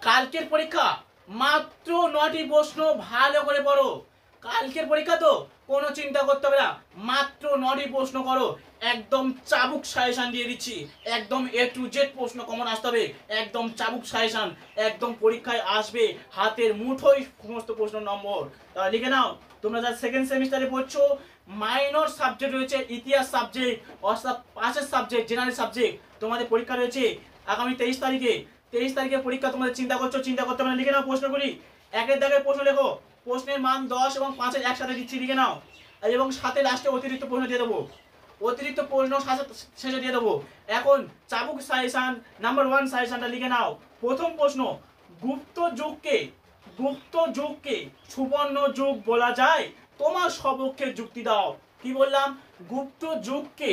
কালকের পরীক্ষা মাত্র 9টি প্রশ্ন, ভালো করে পড়ো। কালকের পরীক্ষা তো কোনো চিন্তা করতে হবে না, মাত্র 9টি প্রশ্ন করো। একদম চাবুক সাজেশন দিয়ে দিচ্ছি, একদম A to Z প্রশ্ন কমন আসতে হবে, একদম চাবুক সাজেশন, একদম পরীক্ষায় আসবে হাতের মুঠোয় সমস্ত প্রশ্ন নম্বর। তাহলে লিখে নাও, তোমরা যা সেকেন্ড সেমিস্টারে পড়ছো, মাইনর সাবজেক্ট রয়েছে ইতিহাস সাবজেক্ট, অর্থাৎ পাশের সাবজেক্ট জেনারেল সাবজেক্ট, তোমাদের পরীক্ষা রয়েছে আগামী 23 তারিখে। 23 তারিখে পরীক্ষা, তোমাদের চিন্তা করছো, চিন্তা করতে হবে না, লিখে নাও প্রশ্নগুলি। একের দাগে প্রশ্ন লেখো, প্রশ্নের মান 10 এবং 5 একসাথে দিচ্ছি, লিখে নাও। এবং সাথে লাস্টে অতিরিক্ত প্রশ্ন দিয়ে দেবো, অতিরিক্ত প্রশ্ন শেষে দিয়ে দেবো। এখন চাবুক সাজেশন নাম্বার 1 সাজেশনটা লিখে নাও। প্রথম প্রশ্ন, গুপ্ত যুগকে সুবর্ণ যুগ বলা যায়, তোমার সপক্ষে যুক্তি দাও। কি বললাম? গুপ্ত যুগকে,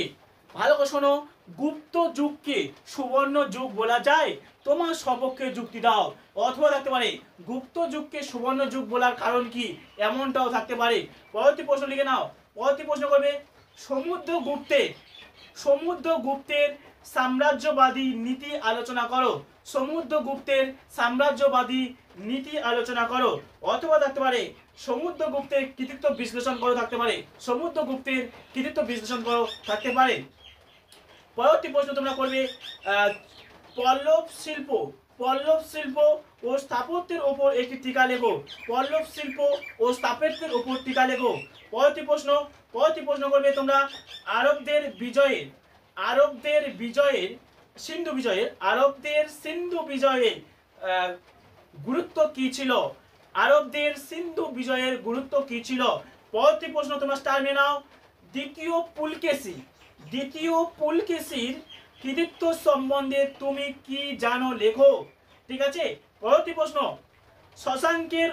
ভালো করে শোনো, গুপ্ত যুগকে সুবর্ণ যুগ বলা যায়, তোমার সপক্ষে যুক্তি দাও। অথবা থাকতে পারে গুপ্ত যুগকে সুবর্ণ যুগ বলার কারণ কি, এমনটাও থাকতে পারে। পরবর্তী প্রশ্ন লিখে নাও। পরবর্তী প্রশ্ন করবে, সমুদ্রগুপ্তের সাম্রাজ্যবাদী নীতি আলোচনা করো। সমুদ্রগুপ্তের সাম্রাজ্যবাদী নীতি আলোচনা করো। অথবা থাকতে পারে সমুদ্রগুপ্তের কৃতিত্ব বিশ্লেষণ করো, থাকতে পারে সমুদ্রগুপ্তের কৃতিত্ব বিশ্লেষণ করো, থাকতে পারে। পরবর্তী প্রশ্ন তোমরা করবে, পল্লব শিল্প ও স্থাপত্যের ওপর একটি টিকা লেখো। পল্লব শিল্প ও স্থাপত্যের ওপর টিকা লেখো। পরবর্তী প্রশ্ন করবে তোমরা, সিন্ধু বিজয়ের গুরুত্ব কি ছিল? আরবদের সিন্ধু বিজয়ের গুরুত্ব কি ছিল? পরবর্তী প্রশ্ন তোমরা স্টার নিয়ে নাও। দ্বিতীয় পুলকেশীর কৃতিত্ব সম্বন্ধে তুমি কি জানো, লেখো। ঠিক আছে। পরবর্তী প্রশ্ন, শশাঙ্কের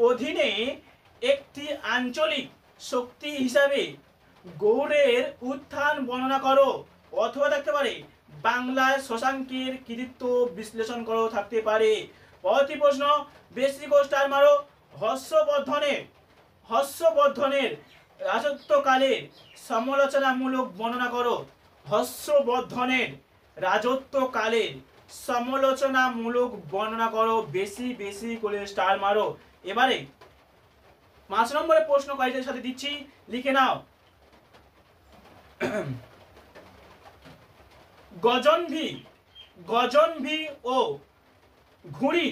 অধীনে একটি আঞ্চলিক শক্তি হিসাবে গৌড়ের উত্থান বর্ণনা করো। অথবা থাকতে পারে বাংলায় শশাঙ্কের কৃতিত্ব বিশ্লেষণ করো, থাকতে পারে। পরবর্তী প্রশ্ন, বেশি করে স্টার মারো। হর্ষবর্ধনের রাজত্বকালের সমালোচনামূলক বর্ণনা করো। হর্ষবর্ধনের রাজত্বকালের সমালোচনামূলক বর্ণনা করো, বেশি করে স্টার মারো। এবারে 5 নম্বরের প্রশ্ন কয়েকটার সাথে দিচ্ছি, লিখে নাও। গজনভি ও ঘুড়ি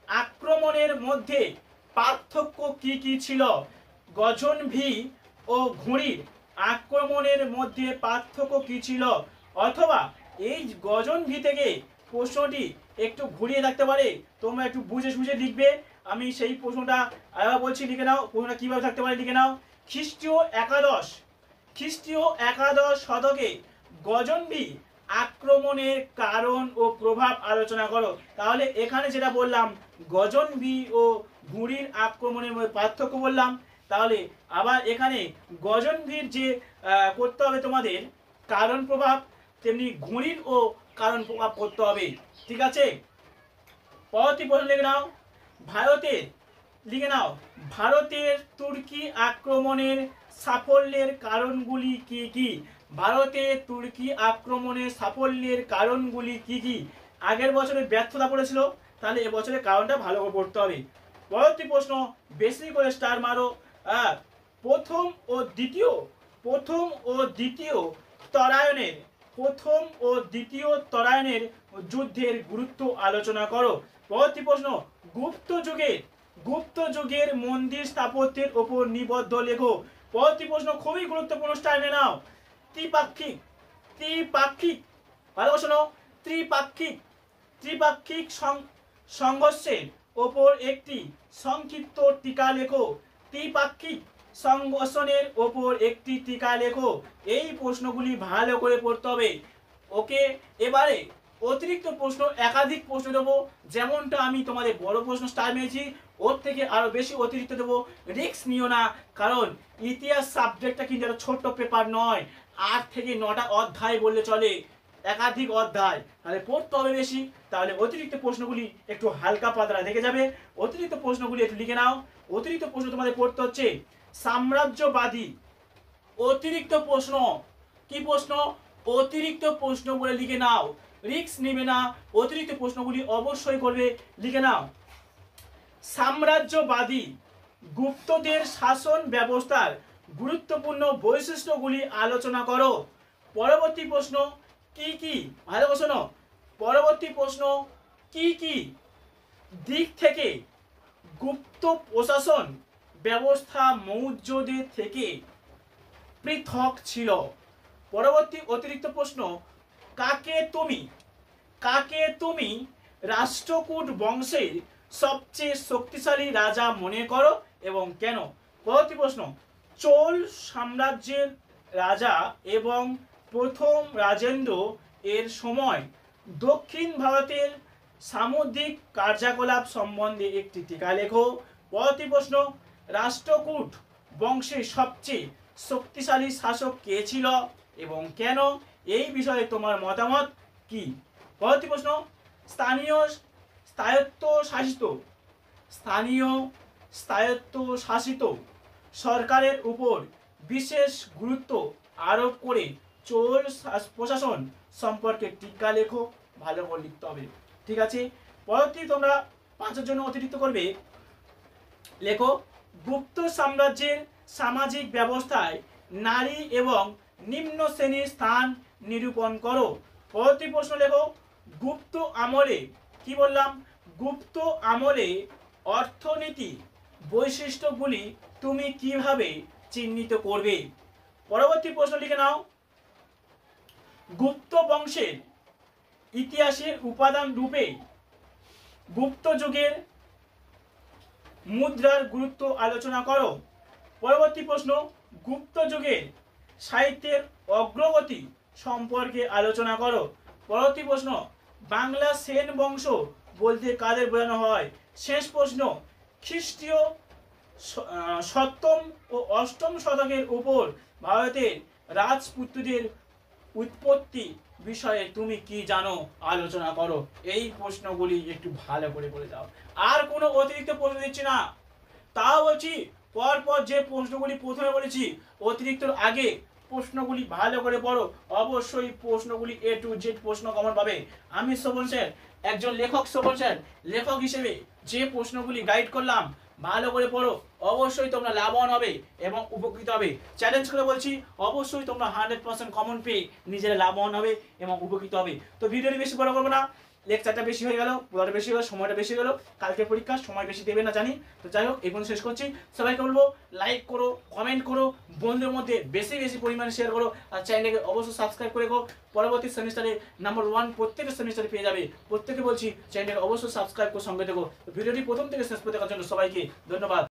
আক্রমণের মধ্যে পার্থক্য কি কি ছিল? গজনভি ও ঘুড়ির আক্রমণের মধ্যে পার্থক্য কি ছিল? অথবা এই গজনভি থেকে প্রশ্নটি একটু ঘুরিয়ে থাকতে পারে, তোমরা একটু বুঝে লিখবে। আমি সেই প্রশ্নটা আবার বলছি, লিখে নাও। প্রশ্নটা কিভাবে থাকতে পারে, লিখে নাও। খ্রিস্টীয় একাদশ শতকে গজনভি আক্রমণের কারণ ও প্রভাব আলোচনা করো। তাহলে এখানে যেটা বললাম, গজনভি ও ঘুড়ির আক্রমণের মধ্যে পার্থক্য বললাম। তাহলে আবার এখানে গজনভির যে করতে হবে তোমাদের কারণ প্রভাব, তেমনি ঘুড়ির ও কারণ প্রভাব করতে হবে। ঠিক আছে। পরবর্তী প্রশ্ন লিখে নাও। ভারতের তুর্কি আক্রমণের সাফল্যের কারণগুলি কি কি? ভারতের তুর্কি আক্রমণের সাফল্যের কারণগুলি কি কি? আগের বছরে ব্যর্থতা পড়েছিল, তাহলে এবছরের কারণটা ভালো করে পড়তে হবে। পরবর্তী প্রশ্ন, বেশি করে স্টার মারো। প্রথম ও দ্বিতীয় তরায়নের যুদ্ধের গুরুত্ব আলোচনা করো। পরবর্তী প্রশ্ন, গুপ্ত যুগের মন্দির স্থাপত্যের উপর নিবদ্ধ লেখো। পরবর্তী প্রশ্ন খুবই গুরুত্বপূর্ণ, স্টার নিয়ে নাও। ত্রিপাক্ষিক ভালো শোনো, ত্রিপাক্ষিক সংঘর্ষের ওপর একটি সংক্ষিপ্ত টিকা লেখো। ত্রিপাক্ষিক সংঘর্ষের ওপর একটি টিকা লেখো। এই প্রশ্নগুলি ভালো করে পড়তে হবে। ওকে। এবারে অতিরিক্ত প্রশ্ন, একাধিক প্রশ্ন দেবো, যেমনটা আমি তোমাদের বড় প্রশ্ন স্টার মেরেছি, ওর থেকে আরো বেশি অতিরিক্ত দেবো। রিস্ক নিও না, কারণ ইতিহাস সাবজেক্টটা কিন্তু একটা ছোট্ট পেপার নয়, 8 থেকে 9টা অধ্যায় বললে চলে, একাধিক অধ্যায়, তাহলে পড়তে হবে বেশি। তাহলে অতিরিক্ত প্রশ্নগুলি একটু হালকা পাতলা দেখে যাবে। অতিরিক্ত প্রশ্নগুলি একটু লিখে নাও। অতিরিক্ত প্রশ্ন তোমাদের পড়তে হচ্ছে সাম্রাজ্যবাদী। অতিরিক্ত প্রশ্ন কি প্রশ্ন? অতিরিক্ত প্রশ্ন বলে লিখে নাও। রিস্ক নেবে না, অতিরিক্ত প্রশ্নগুলি অবশ্যই করবে, লিখে নাও। সাম্রাজ্যবাদী গুপ্তদের শাসন ব্যবস্থার গুরুত্বপূর্ণ বৈশিষ্ট্যগুলি আলোচনা করো। পরবর্তী প্রশ্ন কি কি, ভালো প্রশ্ন। পরবর্তী প্রশ্ন কি কি দিক থেকে গুপ্ত প্রশাসন ব্যবস্থা মৌর্যদের থেকে পৃথক ছিল? পরবর্তী অতিরিক্ত প্রশ্ন, কাকে তুমি রাষ্ট্রকূট বংশের সবচেয়ে শক্তিশালী রাজা মনে করো এবং কেন? পরবর্তী প্রশ্ন, চোল সাম্রাজ্যের রাজা এবং প্রথম রাজেন্দ্র এর সময় দক্ষিণ ভারতের সামুদ্রিক কার্যকলাপ সম্বন্ধে একটি টিকা লেখো। পরবর্তী প্রশ্ন, রাষ্ট্রকূট বংশের সবচেয়ে শক্তিশালী শাসক কে ছিল এবং কেন? এই বিষয়ে তোমার মতামত কি? পরবর্তী প্রশ্ন, স্থানীয় স্বায়ত্তশাসিত সরকারের উপর বিশেষ গুরুত্ব আরোপ করে চোল প্রশাসন সম্পর্কে টিকা লেখো। ভালো করে লিখতে হবে, ঠিক আছে। পরবর্তী তোমরা 5-এর জন্য অতিরিক্ত করবে, লেখো গুপ্ত সাম্রাজ্যের সামাজিক ব্যবস্থায় নারী এবং নিম্ন শ্রেণীর স্থান নিরূপণ করো। পরবর্তী প্রশ্ন লেখো গুপ্ত আমলে, কি বললাম, গুপ্ত আমলে অর্থনীতি বৈশিষ্ট্যগুলি তুমি কিভাবে চিহ্নিত করবে? পরবর্তী প্রশ্ন লিখে নাও, গুপ্ত বংশের ইতিহাসের উপাদান রূপে গুপ্ত যুগের মুদ্রার গুরুত্ব আলোচনা করো। পরবর্তী প্রশ্ন, গুপ্ত যুগের সাহিত্যের অগ্রগতি সম্পর্কে আলোচনা করো। পরবর্তী প্রশ্ন, বাংলা সেন বংশ বলতে কাদের বোঝানো হয়? শেষ প্রশ্ন, খ্রিস্টীয় 7ম ও 8ম শতকের উপর ভারতের রাজপুতদের উৎপত্তি বিষয়ে তুমি কি জানো আলোচনা করো। এই প্রশ্নগুলি একটু ভালো করে বলে দাও। আর কোনো অতিরিক্ত প্রশ্ন দিচ্ছি না, তাও বলছি পরপর যে প্রশ্নগুলি প্রথমে বলেছি অতিরিক্তর আগে প্রশ্নগুলি ভালো করে পড়ো। অবশ্যই প্রশ্নগুলি A to Z প্রশ্ন কমন পাবে। আমি শোভন স্যার, একজন শোভন স্যার লেখক হিসেবে যে প্রশ্নগুলি গাইড করলাম ভালো করে পড়ো, অবশ্যই তোমরা লাভবান হবে এবং উপকৃত হবে। চ্যালেঞ্জ করে বলছি, অবশ্যই তোমরা 100% কমন পেয়ে নিজেরা লাভবান হবে এবং উপকৃত হবে। তো ভিডিওটি বেশি বড় করবো না, লেকচারটা বেশি হয়ে গেল, পড়াটা বেশি হয়ে গেল, সময়টা বেশি গেল, কালকে পরীক্ষা সময় বেশি দেবে না জানি। তো যাই হোক, এখন শেষ করছি। সবাইকে বলবো লাইক করো, কমেন্ট করো, বন্ধুদের মধ্যে বেশি বেশি পরিমাণে শেয়ার করো, আর চ্যানেলকে অবশ্যই সাবস্ক্রাইব করে রাখো। পরবর্তী সেমিস্টারে নাম্বার 1 প্রত্যেকের সেমিস্টারে পেয়ে যাবে। প্রত্যেকে বলছি চ্যানেলকে অবশ্যই সাবস্ক্রাইব করে সঙ্গে দেখো। ভিডিওটি প্রথম থেকে শেষ পর্যন্ত দেখার জন্য সবাইকে ধন্যবাদ।